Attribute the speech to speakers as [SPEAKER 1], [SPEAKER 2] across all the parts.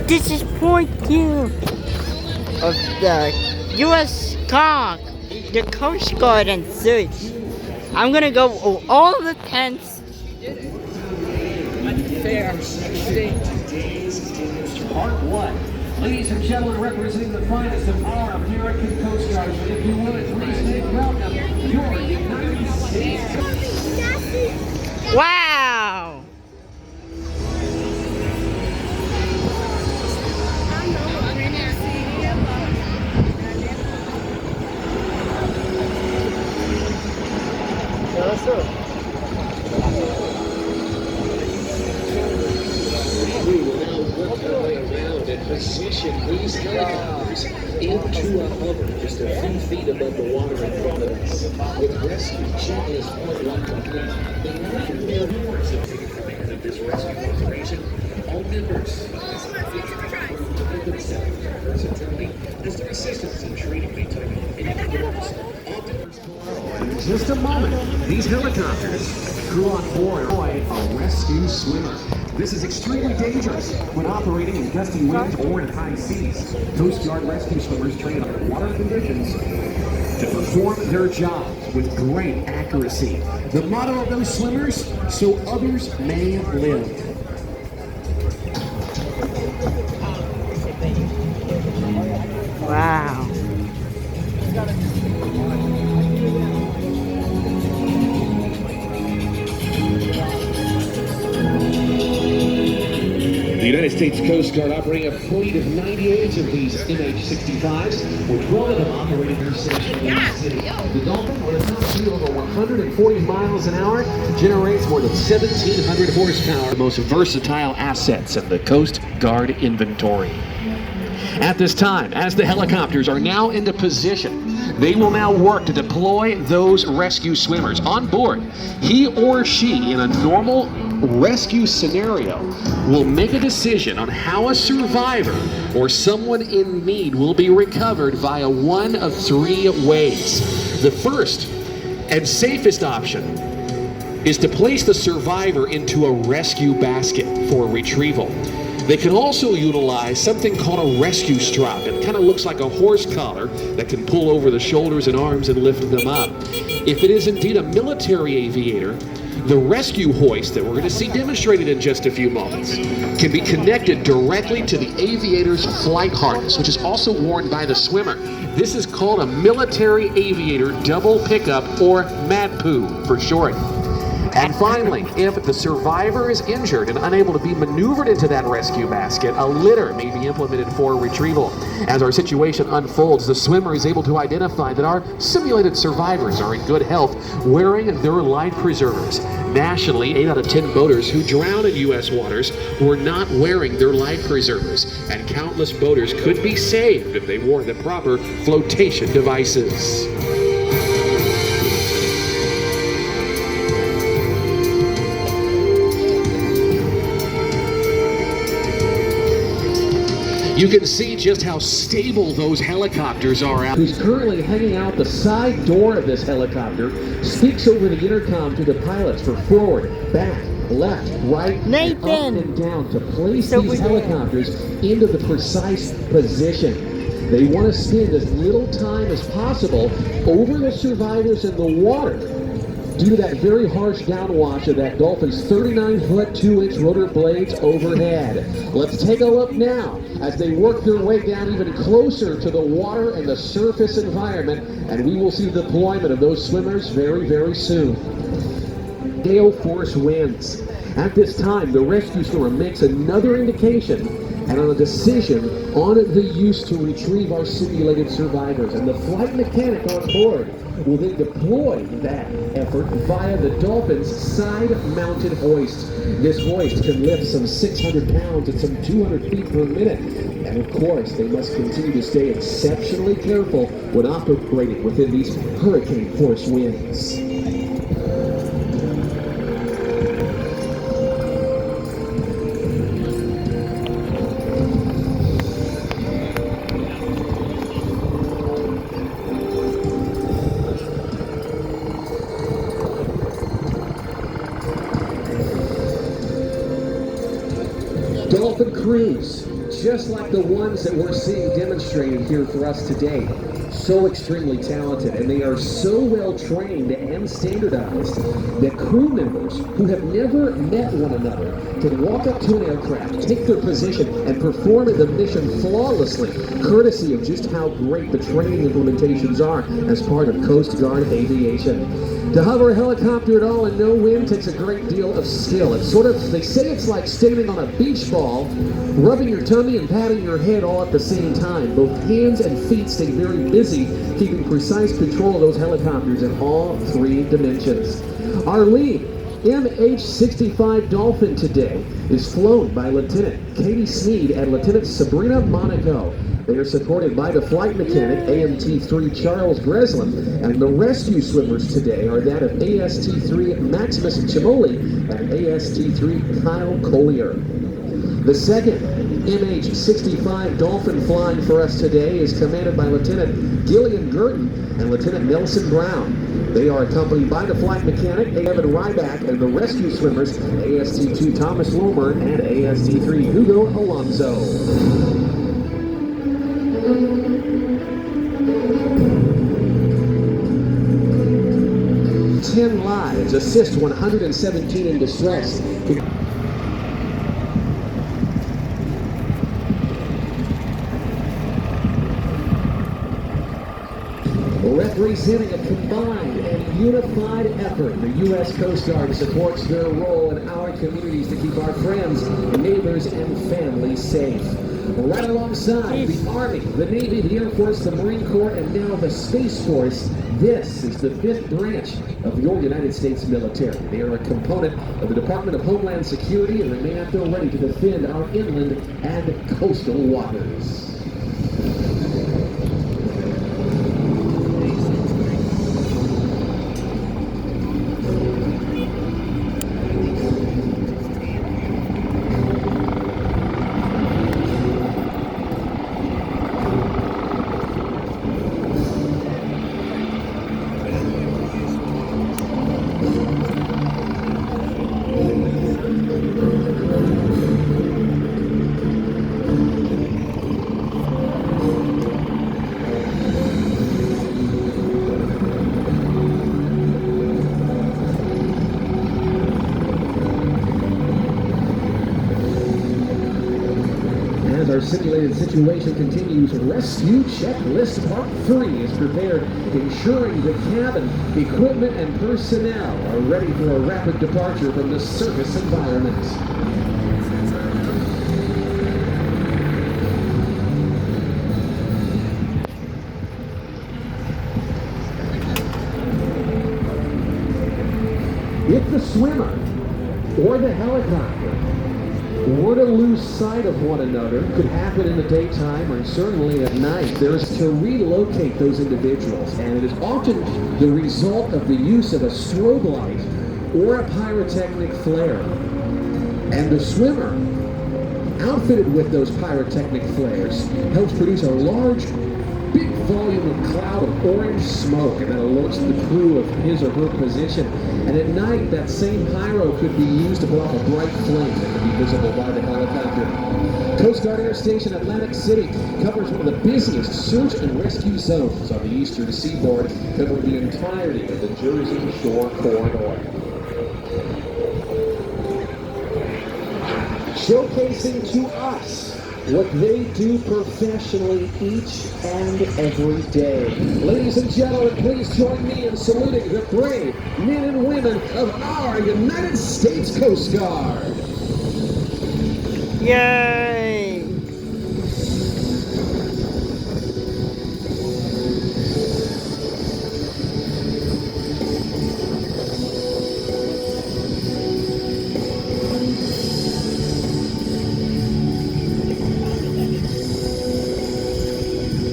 [SPEAKER 1] This is point two of the U.S. COG, the Coast Guard and such. I'm gonna go all the tents.
[SPEAKER 2] Fair. Part 1. Ladies and gentlemen, representing the finest of our American Coast Guard, if you would, please make welcome your United States.
[SPEAKER 1] Wow!
[SPEAKER 3] We will now work our way around and position these helicopters into a hover just a few feet above the water in front of us. With rescue checklist point 1 complete, they now prepare doors of this rescue operation. All members versatility as their assistance in treating maintaining any doors.
[SPEAKER 2] In just a moment, these helicopters crew on board a rescue swimmer. This is extremely dangerous when operating in gusty winds or in high seas. Coast Guard rescue swimmers train under water conditions to perform their job with great accuracy. The motto of those swimmers, so others may live.
[SPEAKER 1] Wow.
[SPEAKER 2] The United States Coast Guard operating a fleet of 98 of these MH-65s, with 12 of them operating here stationed in the city. The Dauphin, with a top speed of over 140 miles an hour, generates more than 1,700 horsepower. The most versatile assets in the Coast Guard inventory. At this time, as the helicopters are now into position, they will now work to deploy those rescue swimmers on board. He or she, in a normal rescue scenario, will make a decision on how a survivor or someone in need will be recovered via one of 3 ways. The first and safest option is to place the survivor into a rescue basket for retrieval. They can also utilize something called a rescue strap. It kind of looks like a horse collar that can pull over the shoulders and arms and lift them up. If it is indeed a military aviator, the rescue hoist that we're going to see demonstrated in just a few moments can be connected directly to the aviator's flight harness, which is also worn by the swimmer. This is called a military aviator double pickup, or MADPOO for short. And finally, if the survivor is injured and unable to be maneuvered into that rescue basket, a litter may be implemented for retrieval. As our situation unfolds, the swimmer is able to identify that our simulated survivors are in good health, wearing their life preservers. Nationally, 8 out of 10 boaters who drown in U.S. waters were not wearing their life preservers, and countless boaters could be saved if they wore the proper flotation devices. You can see just how stable those helicopters are out. Who's currently hanging out the side door of this helicopter, speaks over the intercom to the pilots for forward, back, left, right,
[SPEAKER 1] Nathan.
[SPEAKER 2] and up and down to place these helicopters into the precise position. They want to spend as little time as possible over the survivors in the water due to that very harsh downwash of that Dauphin's 39-foot 2-inch rotor blades overhead. Let's take a look now as they work their way down even closer to the water and the surface environment, and we will see the deployment of those swimmers very, very soon. Gale force winds. At this time, the rescue swimmer makes another indication and on a decision on the use to retrieve our simulated survivors, and the flight mechanic on board will then deploy that effort via the Dauphin's side-mounted hoist. This hoist can lift some 600 pounds at some 200 feet per minute. And of course, they must continue to stay exceptionally careful when operating within these hurricane force winds. Dolphin crews, just like the ones that we're seeing demonstrated here for us today. So extremely talented, and they are so well trained and standardized that crew members who have never met one another can walk up to an aircraft, take their position, and perform the mission flawlessly, courtesy of just how great the training implementations are as part of Coast Guard aviation. To hover a helicopter at all in no wind takes a great deal of skill. It's sort of, they say it's like standing on a beach ball, rubbing your tummy and patting your head all at the same time. Both hands and feet stay very busy, keeping precise control of those helicopters in all three dimensions. Our lead MH-65 Dauphin today is flown by Lieutenant Katie Sneed and Lieutenant Sabrina Monaco. They are supported by the flight mechanic, AMT-3 Charles Breslin, and the rescue swimmers today are that of AST-3 Maximus Chimoli and AST-3 Kyle Collier. The second MH-65 Dauphin flying for us today is commanded by Lieutenant Gillian Gurton and Lieutenant Nelson Brown. They are accompanied by the flight mechanic, Evan Ryback, and the rescue swimmers, AST-2 Thomas Lomer and AST-3 Hugo Alonso. 10 lives, assist 117 in distress. Representing a combined and unified effort, the U.S. Coast Guard supports their role in our communities to keep our friends, neighbors, and families safe. Right alongside the Army, the Navy, the Air Force, the Marine Corps, and now the Space Force, this is the 5th branch of your United States military. They are a component of the Department of Homeland Security and remain out there ready to defend our inland and coastal waters. Our simulated situation continues. Rescue checklist part 3 is prepared, ensuring the cabin, equipment, and personnel are ready for a rapid departure from the service environment. If the swimmer or the helicopter were to lose sight of one another, could happen in the daytime or certainly at night, there is to relocate those individuals, and it is often the result of the use of a strobe light or a pyrotechnic flare. And the swimmer, outfitted with those pyrotechnic flares, helps produce a large, big volume of cloud of orange smoke, and that alerts the crew of his or her position. And at night, that same pyro could be used to put off a bright flame that could be visible by the helicopter. Coast Guard Air Station Atlantic City covers one of the busiest search and rescue zones on the eastern seaboard, covering the entirety of the Jersey Shore corridor. Showcasing to us what they do professionally each and every day. Ladies and gentlemen, please join me in saluting the brave men and women of our United States Coast Guard.
[SPEAKER 1] Yay!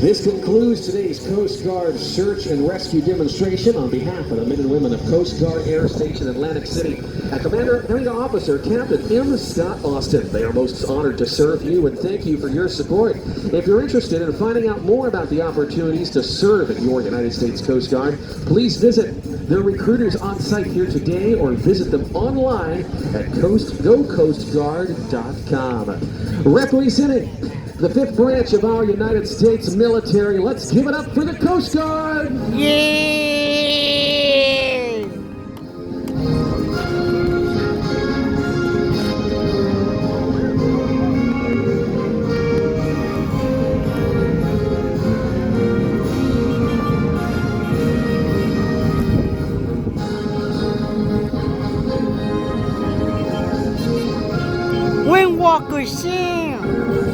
[SPEAKER 2] This concludes today's Coast Guard search and rescue demonstration on behalf of the men and women of Coast Guard Air Station Atlantic City. Commander Commanding Officer Captain M. Scott Austin. They are most honored to serve you and thank you for your support. If you're interested in finding out more about the opportunities to serve in your United States Coast Guard, please visit their recruiters on site here today or visit them online at gocoastguard.com. Representing the 5th branch of our United States military, let's give it up for the Coast Guard.
[SPEAKER 1] Yay! Windwalker Sam!